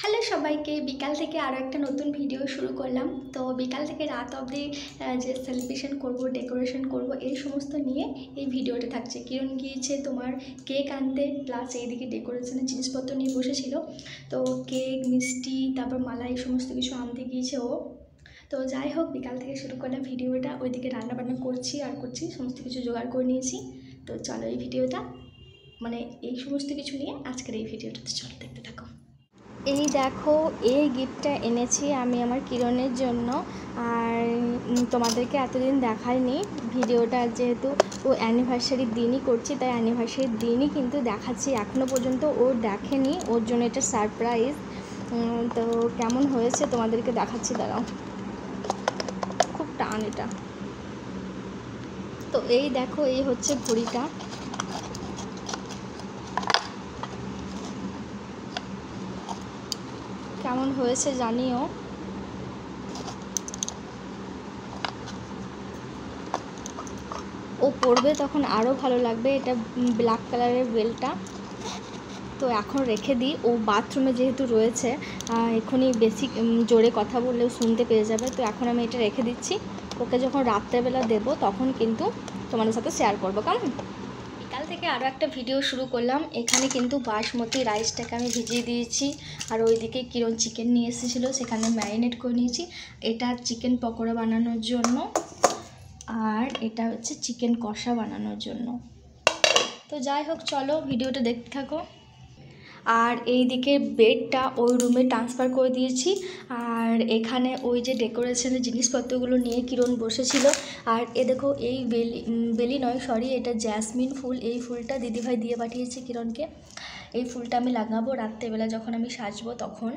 Hello সবাইকে, বিকাল থেকে আরও একটা নতুন ভিডিও শুরু করলাম। তো বিকাল থেকে রাত অবধি যে সেলিব্রেশন করব, ডেকোরেশন করব, এই সমস্ত নিয়ে এই ভিডিওটা থাকছে। কিরণ গিয়েছে তোমার কেক আনতে, প্লাস এইদিকে ডেকোরেশনের জিনিসপত্র নিয়ে বসেছিল। তো কেক, মিষ্টি, তারপর মালা, এই সমস্ত কিছু আনতে গিয়েছে ও। তো যাই হোক, বিকাল থেকে শুরু করলাম ভিডিওটা। ওইদিকে রান্নাবান্না করছি, সমস্ত কিছু জোগাড় করে নিয়েছি। তো চলো এই ভিডিওটা, মানে এই সমস্ত কিছু নিয়ে আজকের এই ভিডিওটাতে চলো দেখতে থাকো। এই দেখো, এই গিফটটা এনেছি আমি আমার কিরণের জন্য। আর তোমাদেরকে এতদিন দেখাইনি ভিডিওটা, যেহেতু ও অ্যানিভার্সারির দিনই করছি, তাই অ্যানিভার্সারির দিনই কিন্তু দেখাচ্ছি। এখনও পর্যন্ত ও দেখেনি, ওর জন্য এটা সারপ্রাইজ। তো কেমন হয়েছে তোমাদেরকে দেখাচ্ছি, দাঁড়াও। খুব টান এটা। তো এই দেখো, এই হচ্ছে ঘড়িটা। কেমন হয়েছে জানিও। ও পরবে তখন আরও ভালো লাগবে। এটা ব্ল্যাক কালারের বেলটা। তো এখন রেখে দিই, ও বাথরুমে যেহেতু রয়েছে, এখনই বেশি জোরে কথা বললেও শুনতে পেয়ে যাবে। তো এখন আমি এটা রেখে দিচ্ছি, ওকে যখন রাত্রেবেলা দেবো তখন কিন্তু তোমাদের সাথে শেয়ার করবো, কেমন? বিকাল থেকে আরও একটা ভিডিও শুরু করলাম। এখানে কিন্তু বাসমতি রাইসটাকে আমি ভিজিয়ে দিয়েছি, আর ওইদিকে কিরণ চিকেন নিয়ে এসেছিলো, সেখানে ম্যারিনেট করে নিয়েছি। এটা চিকেন পকোড়া বানানোর জন্য, আর এটা হচ্ছে চিকেন কষা বানানোর জন্য। তো যাই হোক, চলো ভিডিওটা দেখতে থাকো। আর এই দিকে বেডটা ওই রুমে ট্রান্সফার করে দিয়েছি। আর এখানে ওই যে ডেকোরেশনের জিনিসপত্রগুলো নিয়ে কিরণ বসেছিল। আর এ দেখো, এই বেলি নয়, সরি, এটা জ্যাসমিন ফুল। এই ফুলটা দিদিভাই দিয়ে পাঠিয়েছে কিরণকে। এই ফুলটা আমি লাগাবো রাত্রেবেলা যখন আমি সাজবো তখন।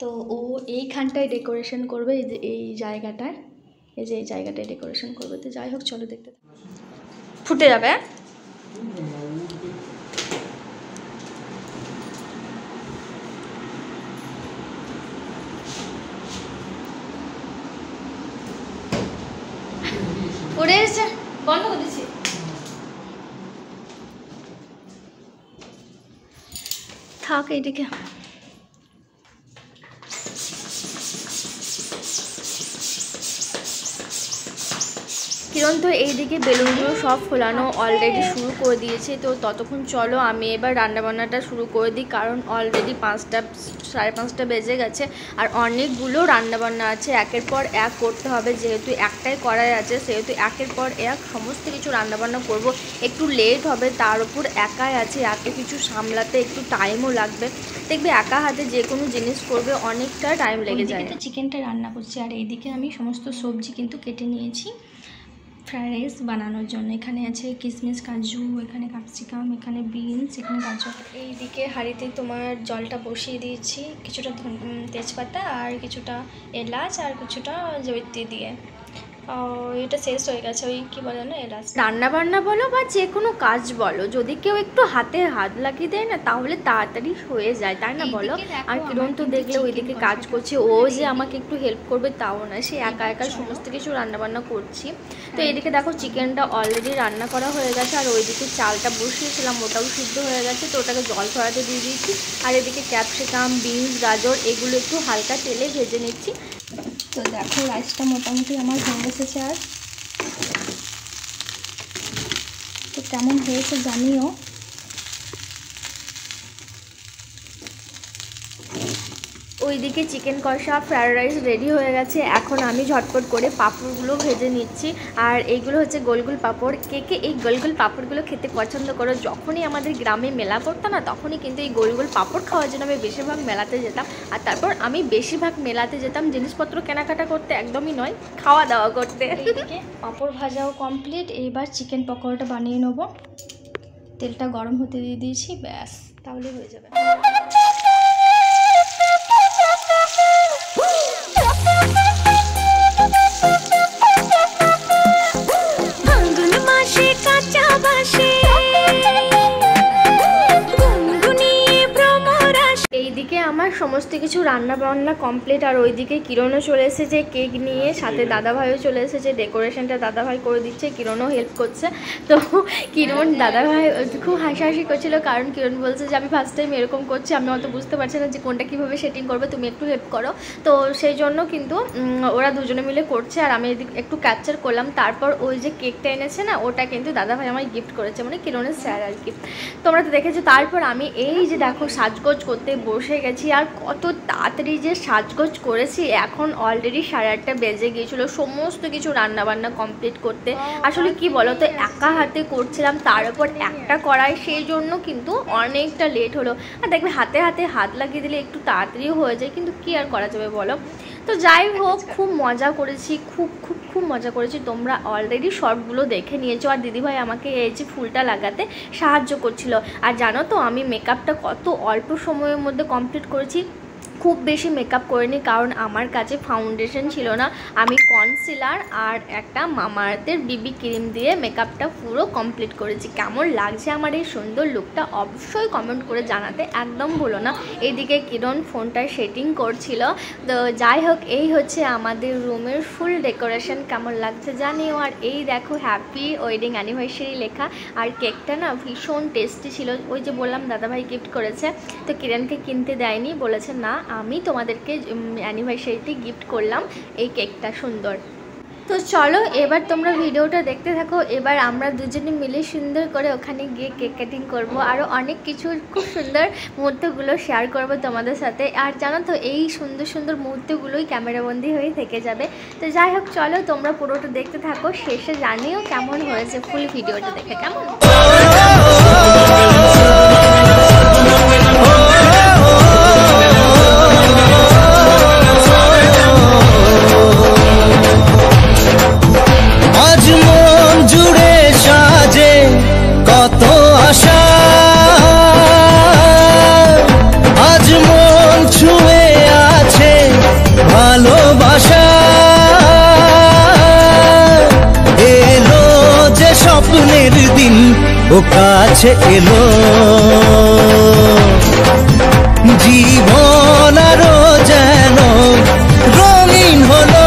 তো ও এইখানটায় ডেকোরেশন করবে, এই জায়গাটায়, এই যে এই জায়গাটায় ডেকোরেশন করবে। তো যাই হোক, চলো দেখতে। ফুটে যাবে। উড়ে এসেছে, বন্ধ করে দিচ্ছি। থাক এইদিকে। কিরণ তো এইদিকে বেলুনগুলো সব ফোলানো অলরেডি শুরু করে দিয়েছে। তো ততক্ষণ চলো আমি এবার রান্নাবান্নাটা শুরু করে দিই, কারণ অলরেডি 5টা, 5:30 বেজে গেছে। আর অনেকগুলো রান্নাবান্না আছে, একের পর এক করতে হবে। যেহেতু একটাই কড়াই আছে, সেহেতু একের পর এক সমস্ত কিছু রান্নাবান্না করব। একটু লেট হবে, তার উপর একাই আছে, এত কিছু সামলাতে একটু টাইমও লাগবে। দেখবে একা হাতে যে কোনো জিনিস করবে অনেকটা টাইম লেগে যায়। তো চিকেনটা রান্না করছি, আর এইদিকে আমি সমস্ত সবজি কিন্তু কেটে নিয়েছি ফ্রাইড রাইস বানানোর জন্য। এখানে আছে কিশমিশ, কাজু, এখানে ক্যাপসিকাম, এখানে বিনস, এখানে গাজর। এইদিকে হাঁড়িতে তোমার জলটা বসিয়ে দিয়েছি, কিছুটা তেজপাতা আর কিছুটা এলাচ আর কিছুটা জয়িত্রী দিয়ে। এটা শেষ হয়ে গেছে, ওই কী বলে না, এলাচ। রান্নাবান্না বলো বা যে কোনো কাজ বলো, যদি কেউ একটু হাতে হাত লাগিয়ে দেয় না, তাহলে তাড়াতাড়ি হয়ে যায়, তাই না বলো? আর কিরণ তো দেখলে ওইদিকে কাজ করছে, ও যে আমাকে একটু হেল্প করবে তাও না, সে একা একা সমস্ত কিছু রান্নাবান্না করছি। তো এইদিকে দেখো, চিকেনটা অলরেডি রান্না করা হয়ে গেছে, আর ওইদিকে চালটা বসিয়েছিলাম, ওটাও সিদ্ধ হয়ে গেছে। তো ওটাকে জল ছড়াতে দিয়ে দিয়েছি। আর এদিকে ক্যাপসিকাম, বিনস, গাজর এগুলো একটু হালকা তেলে ভেজে নিচ্ছি। তো দেখো, রাইসটা মোটামুটি আমার হয়ে এসেছে। আর তো কেমন হয়েছে জানিও। ওইদিকে চিকেন কষা, ফ্রায়েড রাইস রেডি হয়ে গেছে। এখন আমি ঝটপট করে পাঁপড়গুলো ভেজে নিচ্ছি। আর এইগুলো হচ্ছে গোল গোল পাঁপড়। কে কে এই গোল গোল পাঁপড়গুলো খেতে পছন্দ করো? যখনই আমাদের গ্রামে মেলা করতো না, তখনই কিন্তু এই গোল গোল পাঁপড় খাওয়ার জন্য আমি বেশিরভাগ মেলাতে যেতাম। আর তারপর আমি বেশিরভাগ মেলাতে যেতাম জিনিসপত্র কেনাকাটা করতে, একদমই নয়, খাওয়া দাওয়া করতে। এইদিকে পাঁপড় ভাজাও কমপ্লিট। এইবার চিকেন পকোড়াটা বানিয়ে নেবো। তেলটা গরম হতে দিয়ে দিয়েছি, ব্যাস তাহলে হয়ে যাবে। এইদিকে আমার সমস্ত কিছু রান্না বান্না কমপ্লিট। আর ওইদিকে কিরণও চলে এসেছে কেক নিয়ে, সাথে দাদাভাইও চলে এসেছে, ডেকোরেশনটা দাদাভাই করে দিচ্ছে, কিরণও হেল্প করছে। তো কিরণ দাদাভাই খুব হাসাহাসি করছিল, কারণ কিরণ বলছে যে আমি ফার্স্ট টাইম এরকম করছি, আমি অত বুঝতে পারছি না যে কোনটা কীভাবে সেটিং করবে, তুমি একটু হেল্প করো। তো সেই জন্য কিন্তু ওরা দুজনে মিলে করছে, আর আমি একটু ক্যাপচার করলাম। তারপর ওই যে কেকটা এনেছে না, ওটা কিন্তু দাদাভাই আমায় গিফট করেছে, মানে কিরণের স্যার আর কি, তোমরা তো দেখেছো। তারপর আমি এই যে দেখো সাজগোজ করতে বসে গেছি, আর কত তাড়াতাড়ি যে সাজগোজ করেছি। এখন অলরেডি 8:30 বেজে গিয়েছিলো সমস্ত কিছু রান্নাবান্না কমপ্লিট করতে। আসলে কি বলো তো, একা হাতে করছিলাম, তার উপর একটা কড়াই, সেই জন্য কিন্তু অনেকটা লেট হলো। আর দেখবে হাতে হাতে হাত লাগিয়ে দিলে একটু তাড়াতাড়িও হয়ে যায়, কিন্তু কি আর করা যাবে বলো। তো যাই হোক, খুব মজা করেছি, খুব খুব খুব মজা করেছি। তোমরা অলরেডি শর্টগুলো দেখে নিয়েছো। আর দিদিভাই আমাকে এই যে ফুলটা লাগাতে সাহায্য করছিল। আর জানো তো আমি মেকআপটা কত অল্প সময়ের মধ্যে কমপ্লিট করেছি। খুব বেশি মেকআপ করিনি, কারণ আমার কাছে ফাউন্ডেশন ছিল না। আমি কনসিলার আর একটা মামা আর্থের বিবি ক্রিম দিয়ে মেকআপটা পুরো কমপ্লিট করেছি। কেমন লাগছে আমার এই সুন্দর লুকটা অবশ্যই কমেন্ট করে জানাতে একদম ভুলো না। এইদিকে কিরণ ফোনটায় সেটিং করছিল। তো যাই হোক, এই হচ্ছে আমাদের রুমের ফুল ডেকোরেশন, কেমন লাগছে জানিও। আর এই দেখো হ্যাপি ওয়েডিং অ্যানিভার্সারি লেখা। আর কেকটা না ভীষণ টেস্টি ছিল। ওই যে বললাম দাদাভাই গিফট করেছে, তো কিরণকে কিনতে দেয়নি, বলেছে না আমি তোমাদেরকে অ্যানিভার্সারিতে গিফট করলাম এই কেকটা সুন্দর। তো চলো এবার তোমরা ভিডিওটা দেখতে থাকো। এবার আমরা দুজনে মিলে সুন্দর করে ওখানে গিয়ে কেক কাটিং করবো, আরও অনেক কিছু খুব সুন্দর মুহূর্তগুলো শেয়ার করবো তোমাদের সাথে। আর জানো তো এই সুন্দর সুন্দর মুহূর্তগুলোই ক্যামেরাবন্দি হয়ে থেকে যাবে। তো যাই হোক, চলো তোমরা পুরোটা দেখতে থাকো, শেষে জানিও কেমন হয়েছে ফুল ভিডিওটা দেখে। কেমন কত আশা, আজ মন ছুঁয়ে আছে ভালোবাসা। এলো যে স্বপ্নের দিন, ও কাছে এলো জীবন আরো যেন রঙিন হলো।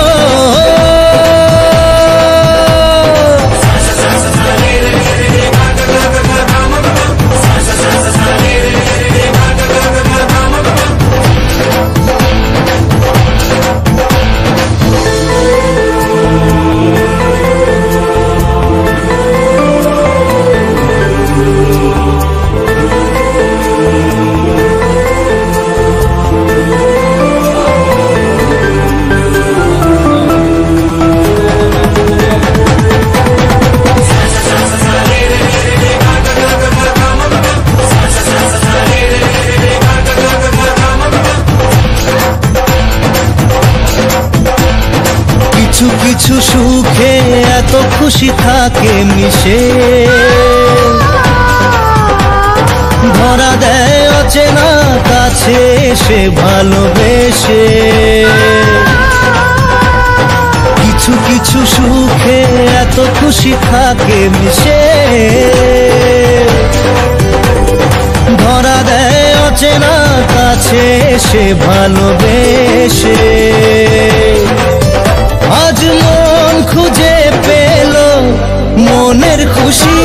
কিছু কিছু সুখে এত খুশি থাকে মিশে, ধরা দেয় অচেনা কাছে সে ভালোবেসে। কিছু কিছু সুখে এত খুশি থাকে মিশে, ধরা দেয় অচেনা কাছে সে ভালোবেসে। আজ মন খুঁজে পেল মনের খুশি,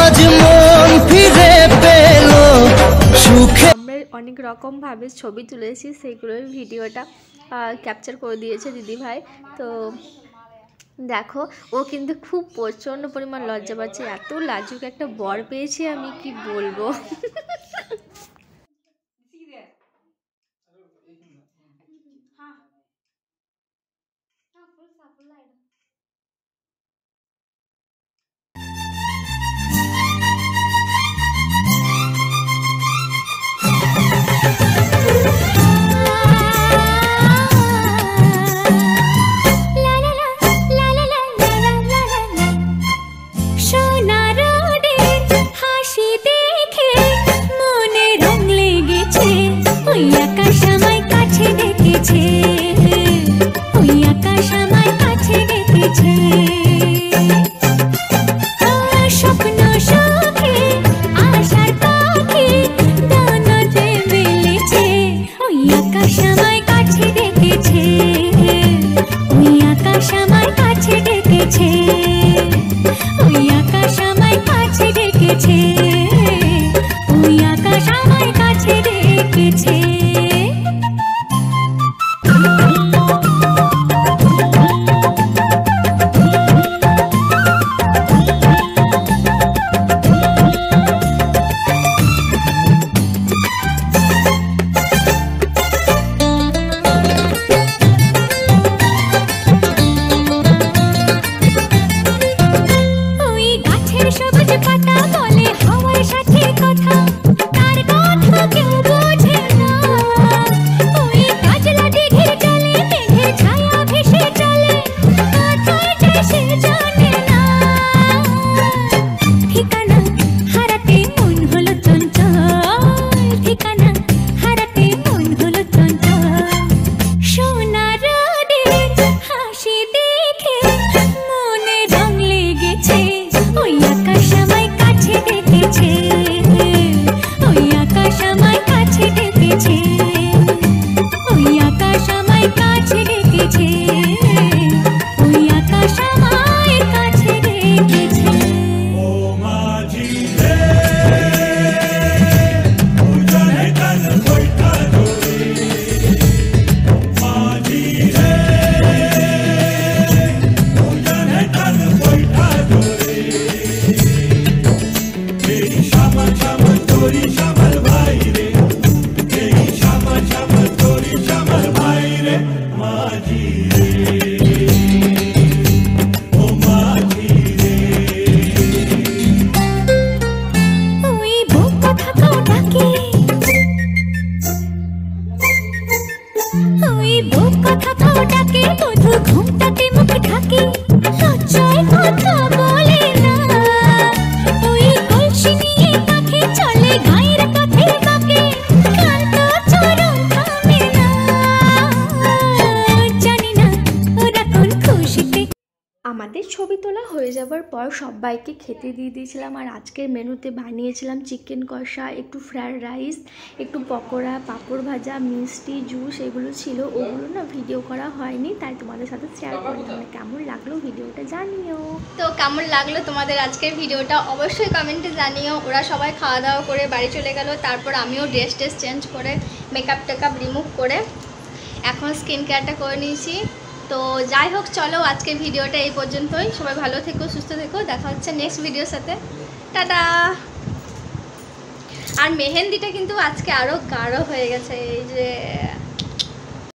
আজ মন ফিরে পেল সুখে। আমরা অনেক রকমভাবে ছবি তুলেছি, সেইগুলোর ভিডিওটা ক্যাপচার করে দিয়েছে দিদিভাই। তো দেখো, ও কিন্তু খুব প্রচণ্ড পরিমাণ লজ্জা পাচ্ছে, এত লাজুক একটা বর পেয়েছি আমি, কি বলবো। সোনা রোদের হাসি দেখে ডেকেছে। আমাদের ছবি তোলা হয়ে যাবার পর সবাইকে খেতে দিয়ে দিয়েছিলাম। আর আজকের মেনুতে বানিয়েছিলাম চিকেন কষা, একটু ফ্রায়েড রাইস, একটু পকোড়া, পাঁপড় ভাজা, মিষ্টি, জুস, এগুলো ছিল। ওগুলো না ভিডিও করা হয়নি, তাই তোমাদের সাথে শেয়ার করলাম। কেমন লাগলো ভিডিওটা জানিও। তো কেমন লাগলো তোমাদের আজকের ভিডিওটা অবশ্যই কমেন্টে জানিও। ওরা সবাই খাওয়া দাওয়া করে বাড়ি চলে গেল, তারপর আমিও ড্রেস চেঞ্জ করে মেকআপ টেকআপ রিমুভ করে এখন স্কিন কেয়ারটা করে নিয়েছি। তো যাই হোক, চলো আজকের ভিডিওটা এই পর্যন্তই। সবাই ভালো থেকো, সুস্থ থেকো, দেখা হচ্ছে নেক্সট ভিডিওর সাথে। টাটা। আর মেহেন্দিটা কিন্তু আজকে আরও গাঢ় হয়ে গেছে, এই যে